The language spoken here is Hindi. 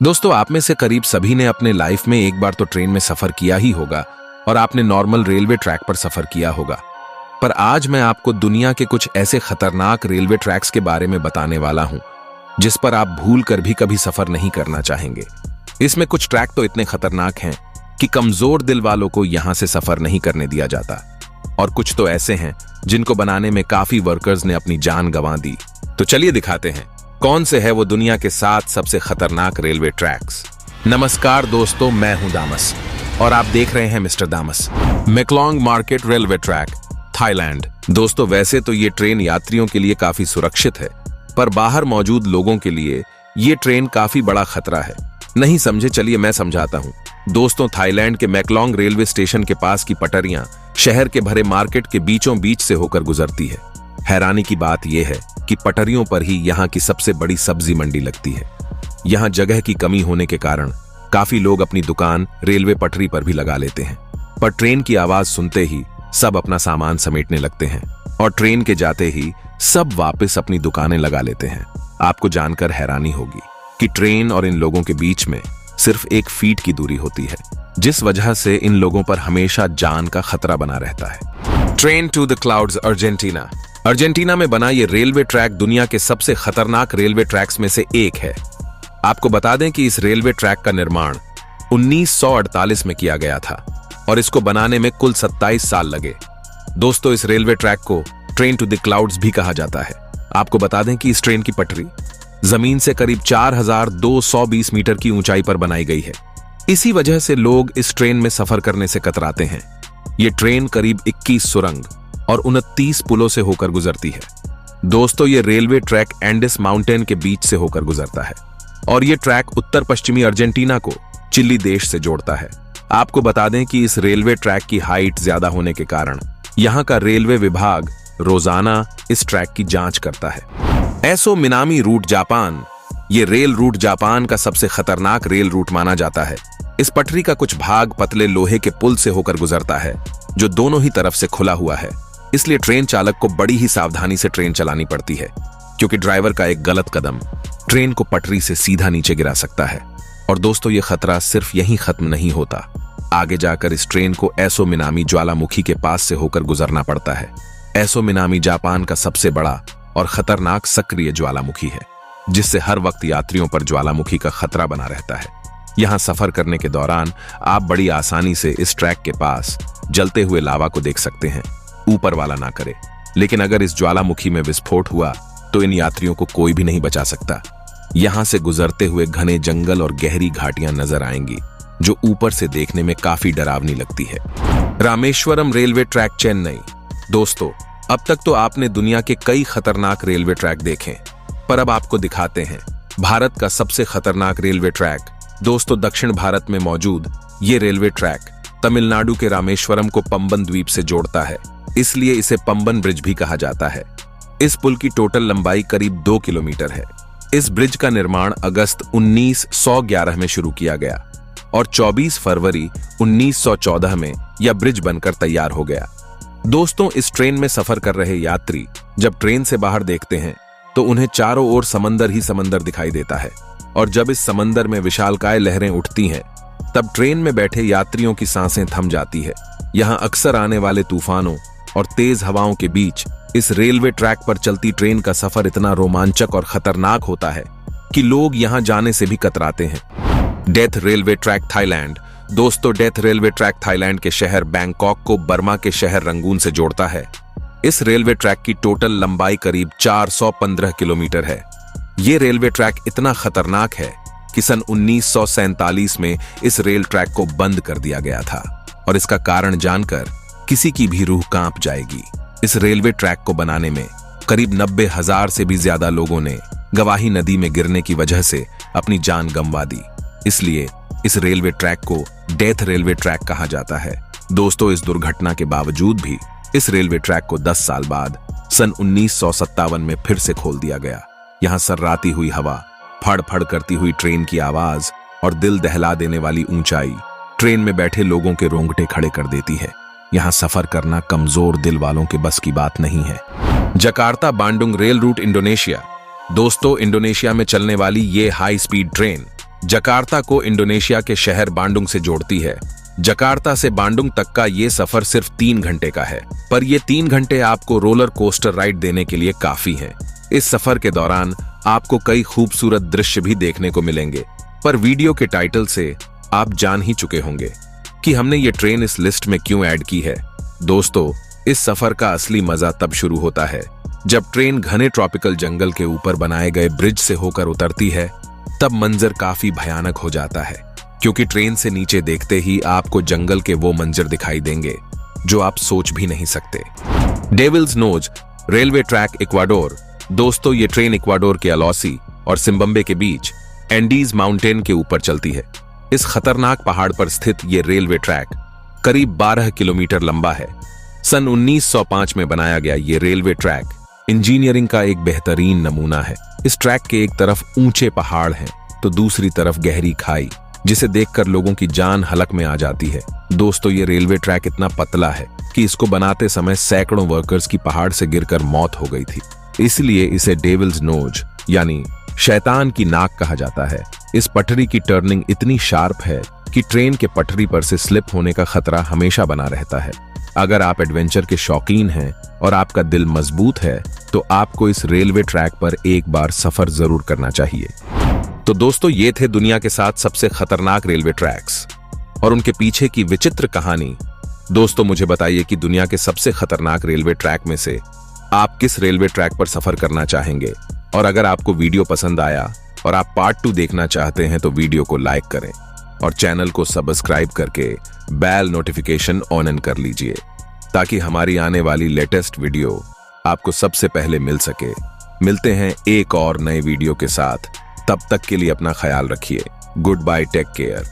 दोस्तों, आप में से करीब सभी ने अपने लाइफ में एक बार तो ट्रेन में सफर किया ही होगा और आपने नॉर्मल रेलवे ट्रैक पर सफर किया होगा। पर आज मैं आपको दुनिया के कुछ ऐसे खतरनाक रेलवे ट्रैक्स के बारे में बताने वाला हूं जिस पर आप भूल कर भी कभी सफर नहीं करना चाहेंगे। इसमें कुछ ट्रैक तो इतने खतरनाक हैं कि कमजोर दिल वालों को यहां से सफर नहीं करने दिया जाता, और कुछ तो ऐसे हैं जिनको बनाने में काफी वर्कर्स ने अपनी जान गंवा दी। तो चलिए दिखाते हैं कौन से है वो दुनिया के 7 सबसे खतरनाक रेलवे ट्रैक्स। नमस्कार दोस्तों, मैं हूं दामस और आप देख रहे हैं मिस्टर दामस। Maeklong market railway track, Thailand. दोस्तों, वैसे तो ये ट्रेन यात्रियों के लिए काफी सुरक्षित है, पर बाहर मौजूद लोगों के लिए ये ट्रेन काफी बड़ा खतरा है। नहीं समझे? चलिए मैं समझाता हूँ। दोस्तों, थाईलैंड के मेकलोंग रेलवे स्टेशन के पास की पटरियां शहर के भरे मार्केट के बीचों बीच से होकर गुजरती है। हैरानी की बात यह है कि पटरियों पर ही यहाँ की सबसे बड़ी सब्जी मंडी लगती है। यहाँ जगह की कमी होने के कारण काफी लोग अपनी दुकान रेलवे पटरी पर भी लगा लेते हैं, पर ट्रेन की आवाज सुनते ही सब अपना सामान समेटने लगते हैं और ट्रेन के जाते ही सब वापस अपनी दुकानें लगा लेते हैं। आपको जानकर हैरानी होगी कि ट्रेन और इन लोगों के बीच में सिर्फ 1 फीट की दूरी होती है, जिस वजह से इन लोगों पर हमेशा जान का खतरा बना रहता है। Train to the clouds, Argentina. Argentina में बना ये रेलवे ट्रैक दुनिया के सबसे खतरनाक रेलवे ट्रैक्स में से एक है। आपको बता दें कि इस रेलवे ट्रैक का निर्माण 1948 में किया गया था और इसको बनाने में कुल 27 साल लगे। दोस्तों, इस रेलवे ट्रैक को ट्रेन टू द क्लाउड्स भी कहा जाता है। आपको बता दें कि इस ट्रेन की पटरी जमीन से करीब 4220 मीटर की ऊंचाई पर बनाई गई है। इसी वजह से लोग इस ट्रेन में सफर करने से कतराते हैं। ये ट्रेन करीब 21 सुरंग और 29 पुलों से होकर गुजरती है। दोस्तों, ये रेलवे ट्रैक एंडेस माउंटेन के बीच से होकर गुजरता है और ये ट्रैक उत्तर पश्चिमी अर्जेंटीना को चिली देश से जोड़ता है। आपको बता दें कि इस रेलवे ट्रैक की हाइट ज्यादा होने के कारण यहाँ का रेलवे विभाग रोजाना इस ट्रैक की जांच करता है। Aso Minami route, Japan. ये रेल रूट जापान का सबसे खतरनाक रेल रूट माना जाता है। इस पटरी का कुछ भाग पतले लोहे के पुल से होकर गुजरता है जो दोनों ही तरफ से खुला हुआ है। इसलिए ट्रेन चालक को बड़ी ही सावधानी से ट्रेन चलानी पड़ती है, क्योंकि ड्राइवर का एक गलत कदम ट्रेन को पटरी से सीधा नीचे गिरा सकता है। और दोस्तों, ये खतरा सिर्फ यहीं खत्म नहीं होता। आगे जाकर इस ट्रेन को एसो मिनामी ज्वालामुखी के पास से होकर गुजरना पड़ता है। एसो मिनामी जापान का सबसे बड़ा और खतरनाक सक्रिय ज्वालामुखी है, जिससे हर वक्त यात्रियों पर ज्वालामुखी का खतरा बना रहता है। यहाँ सफर करने के दौरान आप बड़ी आसानी से इस ट्रैक के पास जलते हुए लावा को देख सकते हैं। ऊपर वाला ना करे, लेकिन अगर इस ज्वालामुखी में विस्फोट हुआ तो इन यात्रियों को कोई भी नहीं बचा सकता। यहाँ से गुजरते हुए घने जंगल और गहरी घाटियां नजर आएंगी, जो ऊपर से देखने में काफी डरावनी लगती है। Rameswaram railway track, Chennai. दोस्तों, अब तक तो आपने दुनिया के कई खतरनाक रेलवे ट्रैक देखे, पर अब आपको दिखाते हैं भारत का सबसे खतरनाक रेलवे ट्रैक। दोस्तों, दक्षिण भारत में मौजूद ये रेलवे ट्रैक तमिलनाडु के रामेश्वरम को पंबन द्वीप से जोड़ता है, इसलिए इसे पंबन ब्रिज भी कहा जाता है। इस पुल की टोटल लंबाई करीब 2 किलोमीटर है। इस ब्रिज का निर्माण अगस्त 1911 में शुरू किया गया और 24 फरवरी 1914 में यह ब्रिज बनकर तैयार हो गया। दोस्तों, इस ट्रेन में सफर कर रहे यात्री जब ट्रेन से बाहर देखते हैं तो उन्हें चारों ओर समंदर ही समंदर दिखाई देता है, और जब इस समंदर में विशालकाय लहरें उठती हैं तब ट्रेन में बैठे यात्रियों की सांसें थम जाती है। यहाँ अक्सर आने वाले तूफानों और तेज हवाओं के बीच इस रेलवे ट्रैक पर चलती ट्रेन का सफर इतना रोमांचक और खतरनाक होता है कि लोग यहाँ जाने से भी कतराते हैं। Death railway track, Thailand. दोस्तों, डेथ रेलवे ट्रैक थाईलैंड के शहर बैंकॉक को बर्मा के शहर रंगून से जोड़ता है। इस रेलवे ट्रैक की टोटल लंबाई करीब 415 किलोमीटर है। ये रेलवे ट्रैक इतना खतरनाक है कि सन 1947 में इस रेल ट्रैक को बंद कर दिया गया था, और इसका कारण जानकर किसी की भी रूह कांप जाएगी। इस रेलवे ट्रैक को बनाने में करीब 90,000 से भी ज्यादा लोगों ने गवाही नदी में गिरने की वजह से अपनी जान गंवा दी। इसलिए इस रेलवे ट्रैक को डेथ रेलवे ट्रैक कहा जाता है। दोस्तों, इस दुर्घटना के बावजूद भी इस रेलवे ट्रैक को 10 साल बाद सन 1957 में फिर से खोल दिया गया। यहाँ सर्राती हुई हवा, फड़ फड़ करती हुई ट्रेन की आवाज और दिल दहला देने वाली ऊंचाई ट्रेन में बैठे लोगों के रोंगटे खड़े कर देती है। यहाँ सफर करना कमजोर दिल वालों के बस की बात नहीं है। Jakarta Bandung rail route, Indonesia. दोस्तों, इंडोनेशिया में चलने वाली ये हाई स्पीड ट्रेन जकार्ता को इंडोनेशिया के शहर बांडुंग से जोड़ती है। जकार्ता से बांडुंग तक का ये सफर सिर्फ 3 घंटे का है, पर ये 3 घंटे आपको रोलर कोस्टर राइड देने के लिए काफी हैं। इस सफर के दौरान आपको कई खूबसूरत दृश्य भी देखने को मिलेंगे, पर वीडियो के टाइटल से आप जान ही चुके होंगे कि हमने ये ट्रेन इस लिस्ट में क्यों ऐड की है। दोस्तों, इस सफर का असली मजा तब शुरू होता है जब ट्रेन घने ट्रॉपिकल जंगल के ऊपर बनाए गए ब्रिज से होकर उतरती है। तब मंजर काफी भयानक हो जाता है, क्योंकि ट्रेन से नीचे देखते ही आपको जंगल के वो मंजर दिखाई देंगे जो आप सोच भी नहीं सकते। Devil's nose railway track Ecuador. दोस्तों, ये ट्रेन इक्वाडोर के अलौसी और सिम्बम्बे के बीच एंडीज माउंटेन के ऊपर चलती है। इस खतरनाक पहाड़ पर स्थित ये रेलवे ट्रैक करीब 12 किलोमीटर लंबा है। सन 1905 में बनाया गया ये रेलवे ट्रैक इंजीनियरिंग का एक बेहतरीन नमूना है। इस ट्रैक के एक तरफ ऊंचे पहाड़ हैं तो दूसरी तरफ गहरी खाई, जिसे देखकर लोगों की जान हलक में आ जाती है। दोस्तों, ये रेलवे ट्रैक इतना पतला है कि इसको बनाते समय सैकड़ों वर्कर्स की पहाड़ से गिरकर मौत हो गई थी। इसलिए इसे डेविल्स नोज यानी शैतान की नाक कहा जाता है। इस पटरी की टर्निंग इतनी शार्प है कि ट्रेन के पटरी पर से स्लिप होने का खतरा हमेशा बना रहता है। अगर आप एडवेंचर के शौकीन हैं और आपका दिल मजबूत है तो आपको इस रेलवे ट्रैक पर एक बार सफर जरूर करना चाहिए। तो दोस्तों, ये थे दुनिया के 7 सबसे खतरनाक रेलवे ट्रैक्स और उनके पीछे की विचित्र कहानी। दोस्तों, मुझे बताइए कि दुनिया के सबसे खतरनाक रेलवे ट्रैक में से आप किस रेलवे ट्रैक पर सफर करना चाहेंगे। और अगर आपको वीडियो पसंद आया और आप पार्ट 2 देखना चाहते हैं तो वीडियो को लाइक करें और चैनल को सब्सक्राइब करके बेल नोटिफिकेशन ऑन कर लीजिए, ताकि हमारी आने वाली लेटेस्ट वीडियो आपको सबसे पहले मिल सके। मिलते हैं एक और नए वीडियो के साथ, तब तक के लिए अपना ख्याल रखिए। Good bye, take care.